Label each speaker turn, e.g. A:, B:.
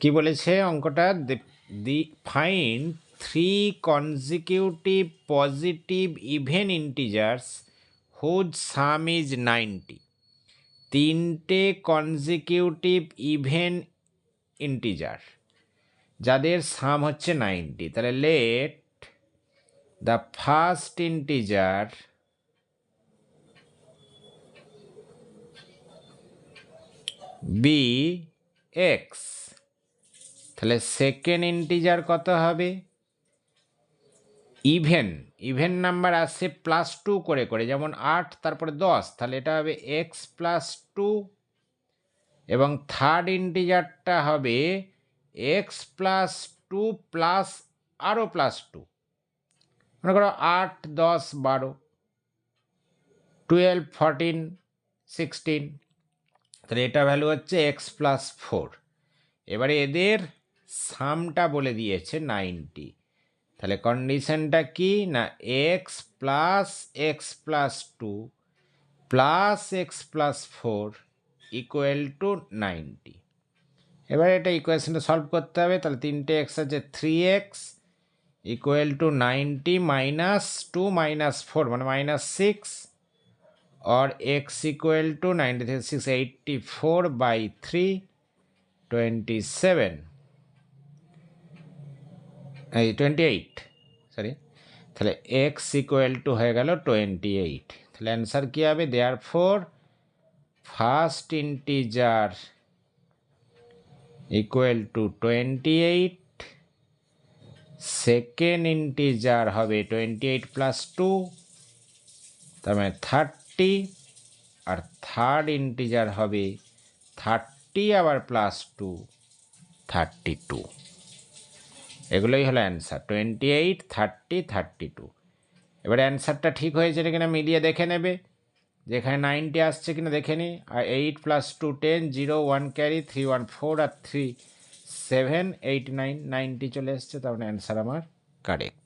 A: কি বলেছে অঙ্কটা? Find 3 consecutive positive even integers whose sum is 90। 3টে কনজিকিউটিভ ইভেন ইন্টিজার যাদের সাম হচ্ছে 90। তাহলে let the first integer be X. তাহলে সেকেন্ড ইন্টিজার কত হবে? ইভেন নাম্বার আসছে +2 করে করে, যেমন 8 তারপরে 10, তাহলে এটা হবে x+2। এবং থার্ড ইন্টিজারটা হবে x+2 প্লাস আরও +2। মনে করো 8, 10, 12, 12, 14, 16, তাহলে এটা ভ্যালু হচ্ছে x+4। এবারে এদের সামটা বলে দিয়েছে 90। তাহলে কন্ডিশনটা কি না, x+2 plus x+4 equal to 90। এবার এটা ইকুয়েশনটা সলভ করতে হবে। তাহলে 3টে x আছে 3x ইকুয়াল টু 90 -2 -4 মানে -6, और x ইকুয়াল টু 90 থেকে 6 84/3 27 এই 28, সরি। তাহলে x ইকুয়াল টু হয়ে গেল 28। তাহলে অ্যান্সার কী হবে? Therefore first integer equal to 28, second integer হবে 28 + 2 তার মানে 30, আর থার্ড ইন্টিজার হবে 30 আবার +2 32। এগুলোই হলো অ্যান্সার, 28, 30, 32। এবারে অ্যান্সারটা ঠিক হয়েছে কিনা মিলিয়ে দেখে নেবে, যেখানে 90 আসছে কিনা দেখে নিই। আর 8 + 2 10, 0 1 ক্যারি, 3 1 4 আর 3 7 8 9 90 চলে এসছে, তার মানে অ্যান্সার আমার কারেক্ট।